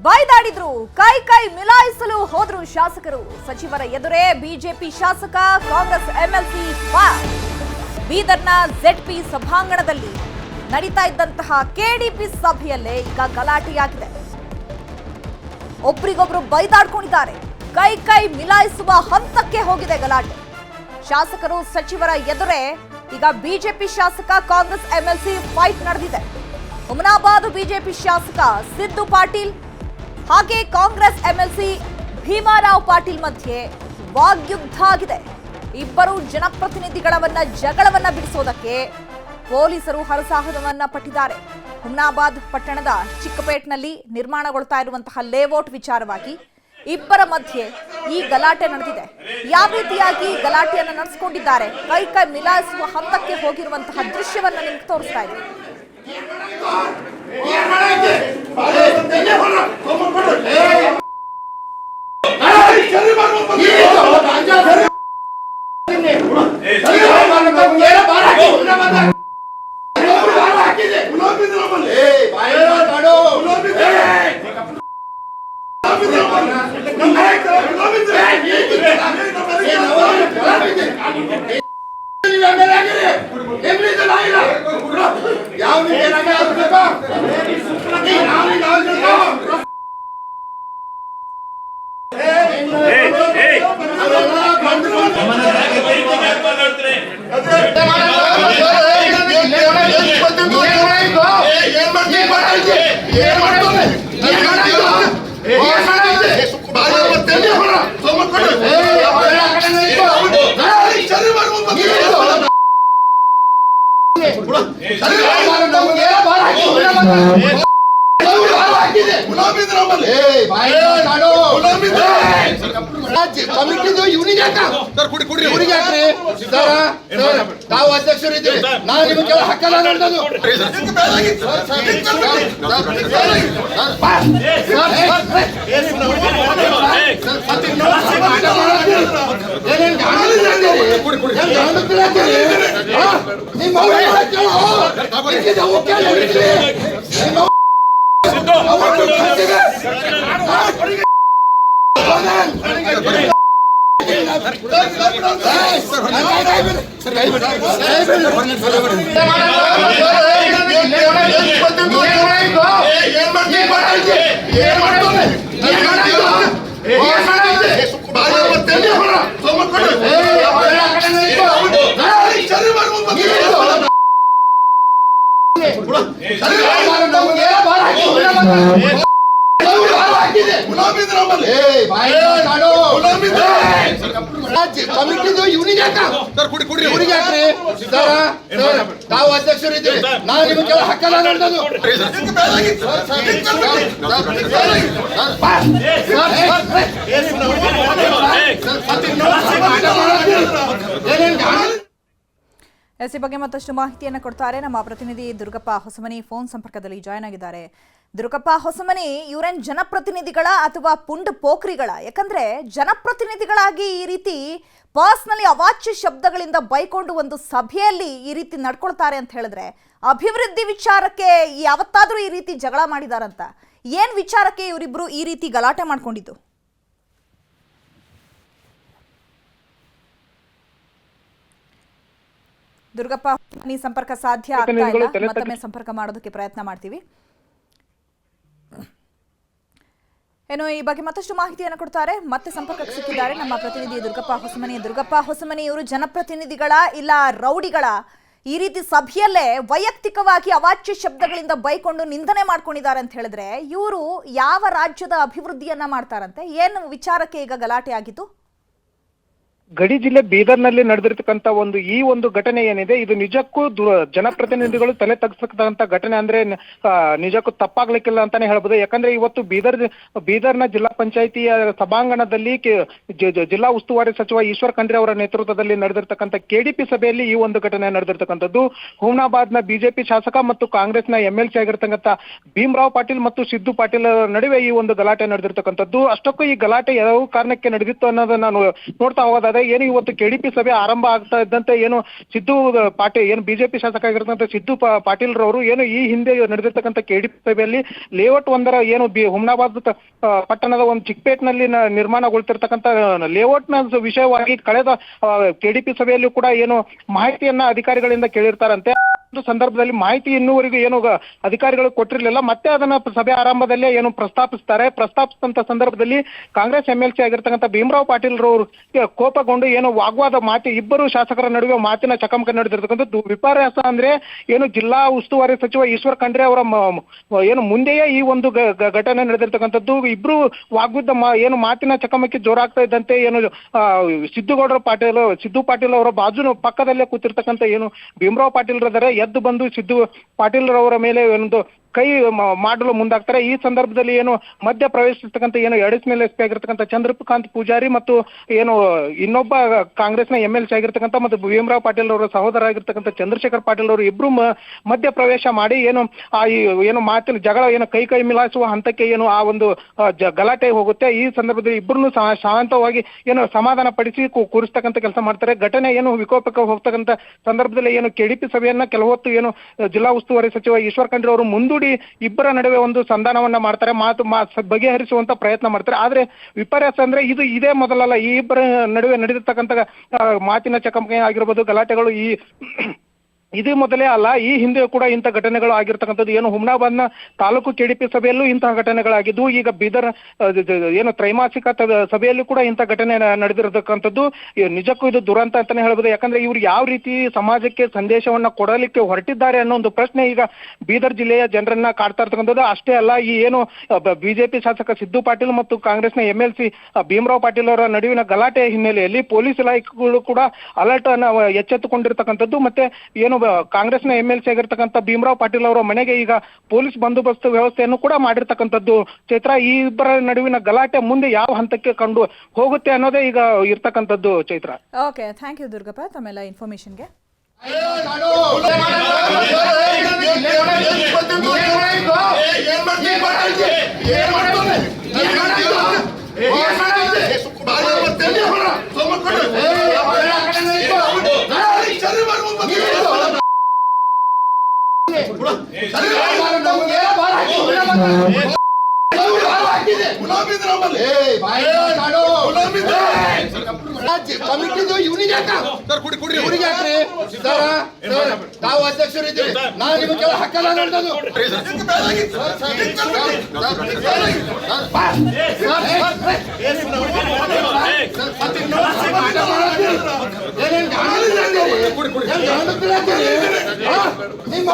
ಬೈದಾಡಿದ್ರು, ಕೈ ಕೈ ಮಿಲಾಯಿಸಲು ಹೋದ್ರು ಶಾಸಕರು. ಸಚಿವರ ಎದುರೇ ಬಿಜೆಪಿ ಶಾಸಕ ಕಾಂಗ್ರೆಸ್ ಎಂಎಲ್ಸಿ ಬೀದರ್ನ ZP ಸಭಾಂಗಣದಲ್ಲಿ ನಡೀತಾ ಇದ್ದಂತಹ KDP ಸಭೆಯಲ್ಲೇ ಈಗ ಗಲಾಟೆಯಾಗಿದೆ. ಒಬ್ಬರಿಗೊಬ್ರು ಬೈದಾಡ್ಕೊಂಡಿದ್ದಾರೆ. ಕೈ ಕೈ ಮಿಲಾಯಿಸುವ ಹಂತಕ್ಕೆ ಹೋಗಿದೆ ಗಲಾಟೆ. ಶಾಸಕರು ಸಚಿವರ ಎದುರೇ ಈಗ ಬಿಜೆಪಿ ಶಾಸಕ ಕಾಂಗ್ರೆಸ್ ಎಂಎಲ್ಸಿ ಫೈಟ್ ನಡೆದಿದೆ. ಹುಮನಾಬಾದ್ ಬಿಜೆಪಿ ಶಾಸಕ ಸಿದ್ದು ಪಾಟೀಲ್ ಹಾಗೆ ಕಾಂಗ್ರೆಸ್ ಎಂಎಲ್ಸಿ ಭೀಮಾರಾವ್ ಪಾಟೀಲ್ ಮಧ್ಯೆ ವಾಗ್ಯುದ್ಧ ಆಗಿದೆ. ಇಬ್ಬರು ಜನಪ್ರತಿನಿಧಿಗಳವನ್ನ ಜಗಳವನ್ನ ಬಿಡಿಸೋದಕ್ಕೆ ಪೊಲೀಸರು ಹರಸಾಹಸವನ್ನ ಪಟ್ಟಿದ್ದಾರೆ. ಹುಮನಾಬಾದ್ ಪಟ್ಟಣದ ಚಿಕ್ಕಪೇಟ್ನಲ್ಲಿ ನಿರ್ಮಾಣಗೊಳ್ತಾ ಇರುವಂತಹ ಲೇಔಟ್ ವಿಚಾರವಾಗಿ ಇಬ್ಬರ ಮಧ್ಯೆ ಈ ಗಲಾಟೆ ನಡೆದಿದೆ. ಯಾವ ರೀತಿಯಾಗಿ ಗಲಾಟೆಯನ್ನು ನಡೆಸಿಕೊಂಡಿದ್ದಾರೆ, ಕೈ ಕೈ ಮಿಲಾಯಿಸುವ ಹಂತಕ್ಕೆ ಹೋಗಿರುವಂತಹ ದೃಶ್ಯವನ್ನ ನಿಮ್ಗೆ ತೋರಿಸ್ತಾ ಇದ್ದೀವಿ. ತಾವು ಅಧ್ಯಕ್ಷರಿದ್ದೀರಿ, ನಾವು ನಿಮಗೆ ಹಕ್ಕಲ್ಲ ನಡೆದದು. ತಾವು ಅಧ್ಯಕ್ಷರಿದ್ದೀರಿ, ನಾವು ನಿಮಗೆ ಹಕ್ಕಲ್ಲ ನಡೆದದು. ಈ ಬಗ್ಗೆ ಮತ್ತಷ್ಟು ಮಾಹಿತಿಯನ್ನು ಕೊಡ್ತಾರೆ ನಮ್ಮ ಪ್ರತಿನಿಧಿ ದುರ್ಗಪ್ಪ ಹೊಸಮನಿ. ಫೋನ್ ಸಂಪರ್ಕದಲ್ಲಿ ಜಾಯ್ನ್ ಆಗಿದ್ದಾರೆ. ದುರ್ಗಪ್ಪ ಹೊಸಮನಿ, ಇವರೇನ್ ಜನಪ್ರತಿನಿಧಿಗಳ ಅಥವಾ ಪುಂಡ್ ಪೋಖ್ರಿಗಳ? ಯಾಕಂದ್ರೆ ಜನಪ್ರತಿನಿಧಿಗಳಾಗಿ ಈ ರೀತಿ ಪರ್ಸ್ನಲಿ ಅವಾಚ್ಯ ಶಬ್ದಗಳಿಂದ ಬೈಕೊಂಡು ಒಂದು ಸಭೆಯಲ್ಲಿ ಈ ರೀತಿ ನಡ್ಕೊಳ್ತಾರೆ ಅಂತ ಹೇಳಿದ್ರೆ, ಅಭಿವೃದ್ಧಿ ವಿಚಾರಕ್ಕೆ ಯಾವತ್ತಾದ್ರೂ ಈ ರೀತಿ ಜಗಳ ಮಾಡಿದಾರಂತ? ಏನ್ ವಿಚಾರಕ್ಕೆ ಇವರಿಬ್ರು ಈ ರೀತಿ ಗಲಾಟೆ ಮಾಡ್ಕೊಂಡಿದ್ದು? ದುರ್ಗಪ್ಪ ಸಂಪರ್ಕ ಸಾಧ್ಯ ಆಗ್ತಾ ಇಲ್ಲ, ಮತ್ತೊಮ್ಮೆ ಸಂಪರ್ಕ ಮಾಡೋದಕ್ಕೆ ಪ್ರಯತ್ನ ಮಾಡ್ತೀವಿ. ಏನು ಈ ಬಗ್ಗೆ ಮತ್ತಷ್ಟು ಮಾಹಿತಿಯನ್ನು ಕೊಡ್ತಾರೆ, ಮತ್ತೆ ಸಂಪರ್ಕಕ್ಕೆ ಸಿಕ್ಕಿದ್ದಾರೆ ನಮ್ಮ ಪ್ರತಿನಿಧಿ ದುರ್ಗಪ್ಪ ಹೊಸಮನಿ. ದುರ್ಗಪ್ಪ ಹೊಸಮನಿ, ಇವರು ಜನಪ್ರತಿನಿಧಿಗಳ ಇಲ್ಲ ರೌಡಿಗಳ? ಈ ರೀತಿ ಸಭೆಯಲ್ಲೇ ವೈಯಕ್ತಿಕವಾಗಿ ಅವಾಚ್ಯ ಶಬ್ದಗಳಿಂದ ಬೈಕೊಂಡು ನಿಂದನೆ ಮಾಡ್ಕೊಂಡಿದ್ದಾರೆ ಅಂತ ಹೇಳಿದ್ರೆ, ಇವರು ಯಾವ ರಾಜ್ಯದ ಅಭಿವೃದ್ಧಿಯನ್ನ ಮಾಡ್ತಾರಂತೆ? ಏನು ವಿಚಾರಕ್ಕೆ ಈಗ ಗಲಾಟೆ ಆಗಿದ್ದು? ಗಡಿ ಜಿಲ್ಲೆ ಬೀದರ್ನಲ್ಲಿ ನಡೆದಿರ್ತಕ್ಕಂಥ ಈ ಒಂದು ಘಟನೆ ಏನಿದೆ, ಇದು ನಿಜಕ್ಕೂ ಜನಪ್ರತಿನಿಧಿಗಳು ತಲೆ ತಗ್ಸತಕ್ಕಂಥ ಘಟನೆ. ಅಂದ್ರೆ ನಿಜಕ್ಕೂ ತಪ್ಪಾಗ್ಲಿಕ್ಕಿಲ್ಲ ಅಂತಾನೆ ಹೇಳ್ಬೋದು. ಯಾಕಂದ್ರೆ ಇವತ್ತು ಬೀದರ್ನ ಜಿಲ್ಲಾ ಪಂಚಾಯಿತಿಯ ಸಭಾಂಗಣದಲ್ಲಿ ಜಿಲ್ಲಾ ಉಸ್ತುವಾರಿ ಸಚಿವ ಈಶ್ವರ್ ಖಂಡ್ರೆ ಅವರ ನೇತೃತ್ವದಲ್ಲಿ ನಡೆದಿರ್ತಕ್ಕಂಥ KDP ಸಭೆಯಲ್ಲಿ ಈ ಒಂದು ಘಟನೆ ನಡೆದಿರ್ತಕ್ಕಂಥದ್ದು. ಹುಮನಾಬಾದ್ನ ಬಿಜೆಪಿ ಶಾಸಕ ಮತ್ತು ಕಾಂಗ್ರೆಸ್ನ MLC ಆಗಿರ್ತಕ್ಕಂಥ ಭೀಮರಾವ್ ಪಾಟೀಲ್ ಮತ್ತು ಸಿದ್ದು ಪಾಟೀಲ್ ನಡುವೆ ಈ ಒಂದು ಗಲಾಟೆ ನಡೆದಿರ್ತಕ್ಕಂಥದ್ದು. ಅಷ್ಟಕ್ಕೂ ಈ ಗಲಾಟೆ ಯಾವ ಕಾರಣಕ್ಕೆ ನಡೆದಿತ್ತು ಅನ್ನೋದನ್ನ ನೋಡ್ತಾ ಹೋಗೋದಾದ್ರೆ, ಇದೆ. ಏನು ಇವತ್ತು KDP ಸಭೆ ಆರಂಭ ಆಗ್ತಾ ಇದ್ದಂತೆ ಏನು ಸಿದ್ದು ಪಾಟೀಲ್ ಏನು ಬಿಜೆಪಿ ಶಾಸಕ ಆಗಿರ್ತಕ್ಕಂಥ ಸಿದ್ದು ಪಾಟೀಲ್ ರವರು ಏನು ಈ ಹಿಂದೆ ನಡೆದಿರ್ತಕ್ಕಂಥ KDP ಸಭೆಯಲ್ಲಿ ಲೇಔಟ್ ಒಂದರ ಏನು ಹುಮ್ನಾಬಾದ್ ಪಟ್ಟಣದ ಒಂದು ಚಿಕ್ಕಪೇಟ್ನಲ್ಲಿ ನಿರ್ಮಾಣಗೊಳ್ತಿರ್ತಕ್ಕಂಥ ಲೇಔಟ್ನ ವಿಷಯವಾಗಿ ಕಳೆದ KDP ಸಭೆಯಲ್ಲಿ ಕೂಡ ಏನು ಮಾಹಿತಿಯನ್ನ ಅಧಿಕಾರಿಗಳಿಂದ ಕೇಳಿರ್ತಾರಂತೆ. ಒಂದು ಸಂದರ್ಭದಲ್ಲಿ ಮಾಹಿತಿ ಇನ್ನೂವರೆಗೂ ಏನು ಅಧಿಕಾರಿಗಳು ಕೊಟ್ಟಿರಲಿಲ್ಲ. ಮತ್ತೆ ಅದನ್ನ ಸಭೆ ಆರಂಭದಲ್ಲೇ ಏನು ಪ್ರಸ್ತಾಪಿಸಿದಂತ ಸಂದರ್ಭದಲ್ಲಿ ಕಾಂಗ್ರೆಸ್ MLC ಆಗಿರ್ತಕ್ಕಂಥ ಭೀಮರಾವ್ ಪಾಟೀಲ್ ರವರು ಕೋಪಗೊಂಡು ಏನು ವಾಗ್ವಾದ ಇಬ್ಬರು ಶಾಸಕರ ನಡುವೆ ಮಾತಿನ ಚಕಮಕ ನಡೆದಿರ್ತಕ್ಕಂಥದ್ದು. ವಿಪರ್ಯಾಸ ಅಂದ್ರೆ ಏನು ಜಿಲ್ಲಾ ಉಸ್ತುವಾರಿ ಸಚಿವ ಈಶ್ವರ್ ಖಂಡ್ರೆ ಅವರ ಏನು ಮುಂದೆಯೇ ಈ ಒಂದು ಘಟನೆ ನಡೆದಿರ್ತಕ್ಕಂಥದ್ದು. ಇಬ್ರು ವಾಗ್ಯುದ್ಧ ಏನು ಮಾತಿನ ಚಕಮಕಿ ಜೋರಾಗ್ತಾ ಇದ್ದಂತೆ ಏನು ಸಿದ್ದು ಪಾಟೀಲ್ ಅವರ ಬಾಜು ಪಕ್ಕದಲ್ಲೇ ಕೂತಿರ್ತಕ್ಕಂಥ ಏನು ಭೀಮರಾವ್ ಪಾಟೀಲ್ ರದರೆ ಎದ್ದು ಬಂದು ಸಿದ್ದು ಪಾಟೀಲ್ ರವರ ಮೇಲೆ ಒಂದು ಕೈ ಮಾಡಲು ಮುಂದಾಗ್ತಾರೆ. ಈ ಸಂದರ್ಭದಲ್ಲಿ ಏನು ಮಧ್ಯ ಪ್ರವೇಶಿಸ್ತಕ್ಕಂಥ ಏನು ಅಡಿಷನಲ್ SP ಆಗಿರ್ತಕ್ಕಂಥ ಚಂದ್ರಕಾಂತ್ ಪೂಜಾರಿ ಮತ್ತು ಏನು ಇನ್ನೊಬ್ಬ ಕಾಂಗ್ರೆಸ್ನ MLC ಆಗಿರ್ತಕ್ಕಂಥ ಮತ್ತು ಭೀಮರಾವ್ ಪಾಟೀಲ್ ಅವರ ಸಹೋದರ ಆಗಿರ್ತಕ್ಕಂಥ ಚಂದ್ರಶೇಖರ್ ಪಾಟೀಲ್ ಅವರು ಇಬ್ರು ಮಧ್ಯ ಪ್ರವೇಶ ಮಾಡಿ ಏನು ಏನು ಮಾತಿನ ಜಗಳ ಏನು ಕೈ ಮಿಲಾಯಿಸುವ ಹಂತಕ್ಕೆ ಏನು ಆ ಒಂದು ಗಲಾಟೆ ಹೋಗುತ್ತೆ. ಈ ಸಂದರ್ಭದಲ್ಲಿ ಇಬ್ಬರನ್ನು ಶಾಂತವಾಗಿ ಏನು ಸಮಾಧಾನ ಪಡಿಸಿ ಕೂರಿಸ್ತಕ್ಕಂಥ ಕೆಲಸ ಮಾಡ್ತಾರೆ. ಘಟನೆ ಏನು ವಿಕೋಪಕ್ಕೆ ಹೋಗ್ತಕ್ಕಂಥ ಸಂದರ್ಭದಲ್ಲಿ ಏನು KDP ಸಭೆಯನ್ನ ಕೆಲವು ಹೊತ್ತು ಏನು ಜಿಲ್ಲಾ ಉಸ್ತುವಾರಿ ಸಚಿವ ಈಶ್ವರ್ ಖಂಡ್ರೆ ಅವರು ಮುಂದೂಡಿ ಇಬ್ಬರ ನಡುವೆ ಒಂದು ಸಂಧಾನವನ್ನ ಮಾಡ್ತಾರೆ, ಬಗೆಹರಿಸುವಂತ ಪ್ರಯತ್ನ ಮಾಡ್ತಾರೆ. ಆದ್ರೆ ವಿಪರ್ಯಾಸ ಅಂದ್ರೆ ಇದೇ ಮೊದಲಲ್ಲ. ಈ ಇಬ್ಬರ ನಡುವೆ ನಡೆದಿರ್ತಕ್ಕಂಥ ಮಾತಿನ ಚಕಮಕಿ ಆಗಿರ್ಬೋದು, ಗಲಾಟೆಗಳು ಇದೇ ಮೊದಲೇ ಅಲ್ಲ. ಈ ಹಿಂದೆ ಕೂಡ ಇಂಥ ಘಟನೆಗಳು ಆಗಿರ್ತಕ್ಕಂಥದ್ದು. ಏನು ಹುಮ್ನಾಬಾದ್ನ ತಾಲೂಕು KDP ಸಭೆಯಲ್ಲೂ ಇಂತಹ ಘಟನೆಗಳಾಗಿದ್ದು, ಈಗ ಬೀದರ್ ಏನು ತ್ರೈಮಾಸಿಕ ಸಭೆಯಲ್ಲೂ ಕೂಡ ಇಂಥ ಘಟನೆ ನಡೆದಿರತಕ್ಕಂಥದ್ದು. ನಿಜಕ್ಕೂ ಇದು ದುರಂತ ಅಂತಾನೆ ಹೇಳ್ಬೋದು. ಯಾಕಂದ್ರೆ ಇವ್ರು ಯಾವ ರೀತಿ ಸಮಾಜಕ್ಕೆ ಸಂದೇಶವನ್ನ ಕೊಡಲಿಕ್ಕೆ ಹೊರಟಿದ್ದಾರೆ ಅನ್ನೋ ಒಂದು ಪ್ರಶ್ನೆ ಈಗ ಬೀದರ್ ಜಿಲ್ಲೆಯ ಜನರನ್ನ ಕಾಡ್ತಾ ಇರ್ತಕ್ಕಂಥದ್ದು. ಅಷ್ಟೇ ಅಲ್ಲ, ಈ ಏನು ಬಿಜೆಪಿ ಶಾಸಕ ಸಿದ್ದು ಪಾಟೀಲ್ ಮತ್ತು ಕಾಂಗ್ರೆಸ್ನ MLC ಭೀಮರಾವ್ ಪಾಟೀಲ್ ಅವರ ನಡುವಿನ ಗಲಾಟೆ ಹಿನ್ನೆಲೆಯಲ್ಲಿ ಪೊಲೀಸ್ ಇಲಾಖೆಗಳು ಕೂಡ ಅಲರ್ಟ್ ಅನ್ನ ಎಚ್ಚೆತ್ತುಕೊಂಡಿರ್ತಕ್ಕಂಥದ್ದು. ಮತ್ತೆ ಏನು ಕಾಂಗ್ರೆಸ್ನ MLC ಆಗಿರ್ತಕ್ಕಂಥ ಭೀಮರಾವ್ ಪಾಟೀಲ್ ಅವರ ಮನೆಗೆ ಈಗ ಪೊಲೀಸ್ ಬಂದೋಬಸ್ತ್ ವ್ಯವಸ್ಥೆಯನ್ನು ಕೂಡ ಮಾಡಿರ್ತಕ್ಕಂಥದ್ದು. ಚೈತ್ರ, ಈ ಇಬ್ಬರ ನಡುವಿನ ಗಲಾಟೆ ಮುಂದೆ ಯಾವ ಹಂತಕ್ಕೆ ಕಂಡು ಹೋಗುತ್ತೆ ಅನ್ನೋದೇ ಈಗ ಇರ್ತಕ್ಕಂಥದ್ದು. Chaitra, okay, thank you Durgappa ತಮ್ಮೆಲ್ಲ ಇನ್ಫಾರ್ಮೇಶನ್ಗೆ. ತಾವು ಅಧ್ಯಕ್ಷರಿದ್ದೀರಿ, ನಾನು ನಿಮಗೆ ಹಕ್ಕಲ್ಲ ನೋಡೋದು. ನಿಮ್ಮ